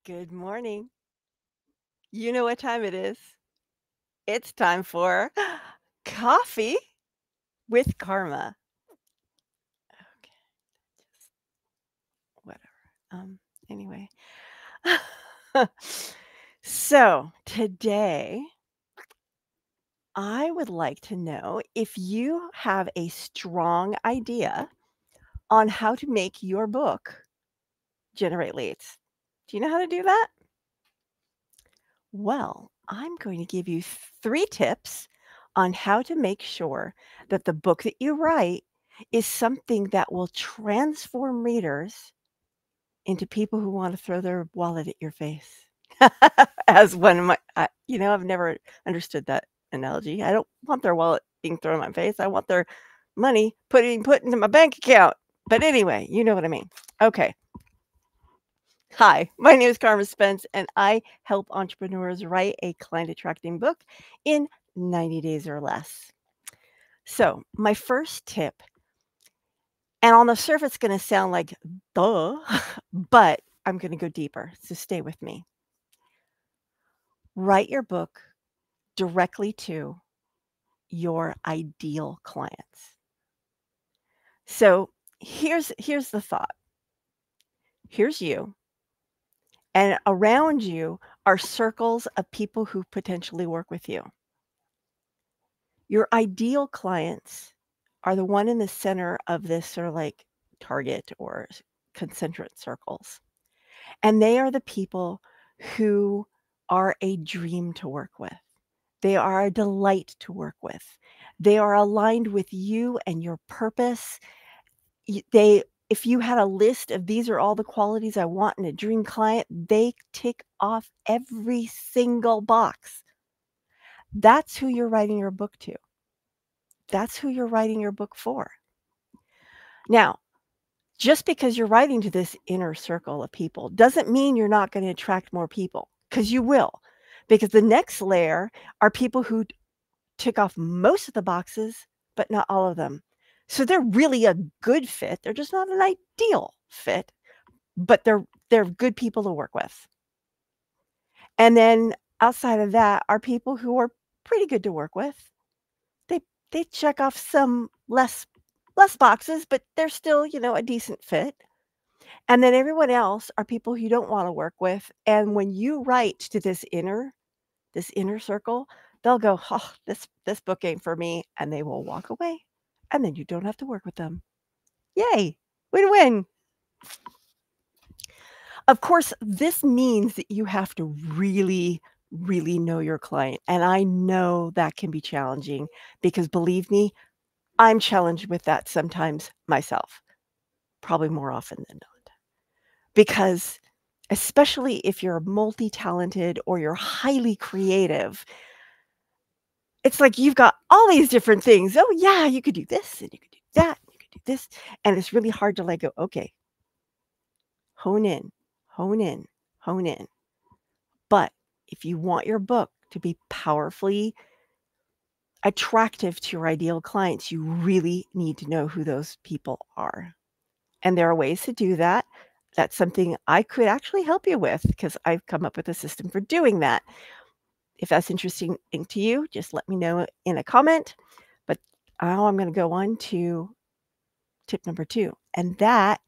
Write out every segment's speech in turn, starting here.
Good morning. You know what time it is. It's time for coffee with Karma. Okay, just whatever. Anyway. So today I would like to know if you have a strong idea on how to make your book generate leads. Do you know how to do that? Well, I'm going to give you 3 tips on how to make sure that the book that you write is something that will transform readers into people who wanna throw their wallet at your face. As one of my I've never understood that analogy. I don't want their wallet being thrown in my face. I want their money put into my bank account. But anyway, you know what I mean. Okay. Hi, my name is Carma Spence, and I help entrepreneurs write a client attracting book in 90 days or less. So, my first tip, and on the surface, it's going to sound like duh, but I'm going to go deeper. So, stay with me. Write your book directly to your ideal clients. So, here's the thought. Here's you, and around you are circles of people who potentially work with you. Your ideal clients are the one in the center of this sort of like target or concentric circles. And they are the people who are a dream to work with. They are a delight to work with. They are aligned with you and your purpose. If you had a list of these are all the qualities I want in a dream client, they tick off every single box. That's who you're writing your book to. That's who you're writing your book for. Now, just because you're writing to this inner circle of people doesn't mean you're not going to attract more people, because you will. Because the next layer are people who tick off most of the boxes, but not all of them. So they're really a good fit. They're just not an ideal fit, but they're good people to work with. And then outside of that are people who are pretty good to work with. They check off some less boxes, but they're still, a decent fit. And then everyone else are people who you don't wanna work with, and when you write to this inner circle, they'll go, "Oh, this book ain't for me," and they will walk away, and then you don't have to work with them. Yay, win-win. Of course, this means that you have to really, really know your client, and I know that can be challenging because believe me, I'm challenged with that sometimes myself, probably more often than not. Because especially if you're multi-talented or you're highly creative, it's like you've got all these different things. Oh, yeah, you could do this and you could do that, and you could do this, and it's really hard to let go. Okay, hone in, hone in, hone in. But if you want your book to be powerfully attractive to your ideal clients, you really need to know who those people are. And there are ways to do that. That's something I could actually help you with because I've come up with a system for doing that. If that's interesting to you, just let me know in a comment. But now I'm going to go on to tip number 2. And that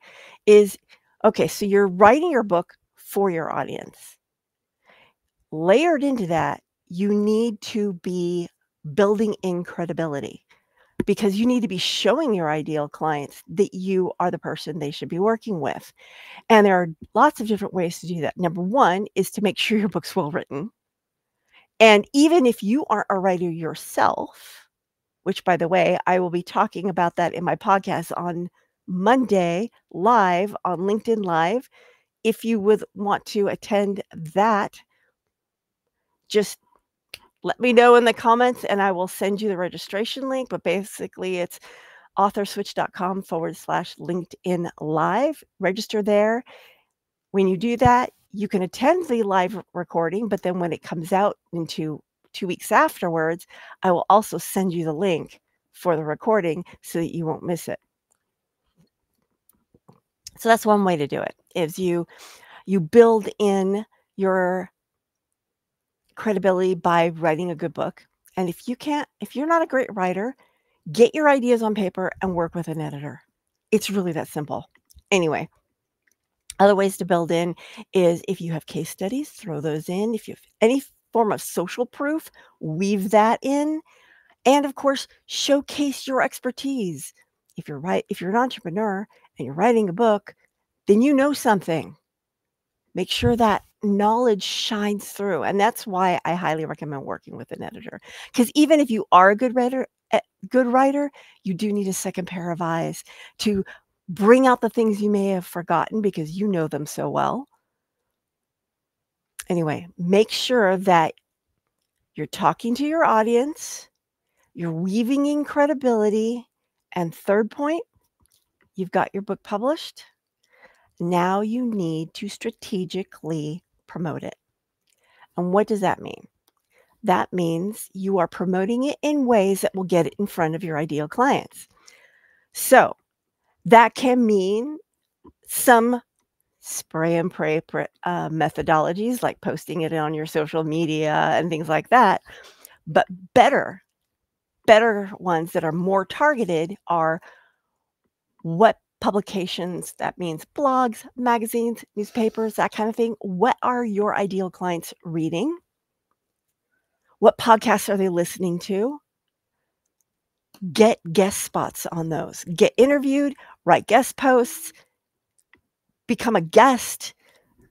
is, okay, so you're writing your book for your audience. Layered into that, you need to be building in credibility because you need to be showing your ideal clients that you are the person they should be working with. And there are lots of different ways to do that. Number 1 is to make sure your book's well written. And even if you aren't a writer yourself, which by the way, I will be talking about that in my podcast on Monday live on LinkedIn Live. If you would want to attend that, just let me know in the comments and I will send you the registration link. But basically, it's authorswitch.com/LinkedIn Live. Register there. When you do that, you can attend the live recording, but then when it comes out into 2 weeks afterwards, I will also send you the link for the recording so that you won't miss it. So that's one way to do it, is you You build in your credibility by writing a good book. And if you're not a great writer, get your ideas on paper and work with an editor. It's really that simple. Anyway, other ways to build in is if you have case studies, throw those in. If you have any form of social proof, weave that in. And of course, showcase your expertise. If you're an entrepreneur and you're writing a book, then you know something. Make sure that knowledge shines through. And that's why I highly recommend working with an editor. Because even if you are a good writer, you do need a second pair of eyes to bring out the things you may have forgotten because you know them so well. Anyway, make sure that you're talking to your audience, you're weaving in credibility, and third point, you've got your book published. Now you need to strategically promote it. And what does that mean? That means you are promoting it in ways that will get it in front of your ideal clients. So that can mean some spray and pray methodologies like posting it on your social media and things like that. But better ones that are more targeted are what publications, that means blogs, magazines, newspapers, that kind of thing. What are your ideal clients reading? What podcasts are they listening to? Get guest spots on those. Get interviewed, write guest posts, become a guest.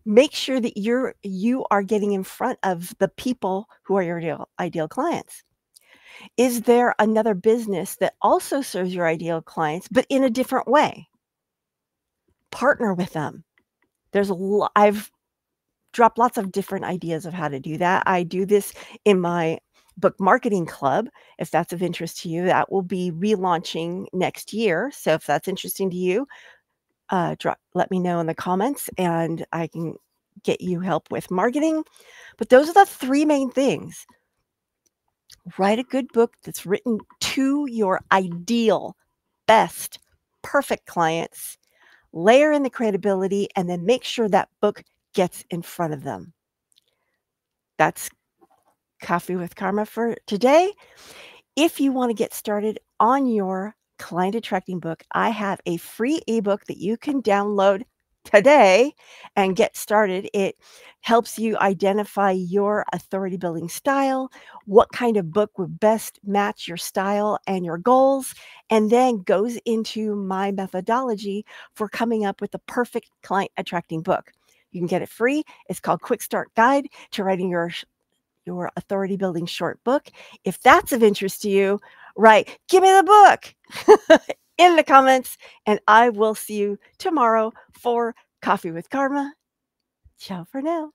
Make sure that you are getting in front of the people who are your ideal clients. Is there another business that also serves your ideal clients, but in a different way? Partner with them. I've dropped lots of different ideas of how to do that. I do this in my book marketing club. If that's of interest to you, that will be relaunching next year. So if that's interesting to you, let me know in the comments and I can get you help with marketing. But those are the three main things. Write a good book that's written to your ideal, best, perfect clients. Layer in the credibility and then make sure that book gets in front of them. That's Coffee with Karma for today. If you want to get started on your client attracting book, I have a free ebook that you can download today and get started. It helps you identify your authority building style, what kind of book would best match your style and your goals, and then goes into my methodology for coming up with the perfect client attracting book. You can get it free. It's called Quick Start Guide to Writing Your authority building short book. If that's of interest to you, right, give me the book in the comments, and I will see you tomorrow for Coffee with Karma. Ciao for now.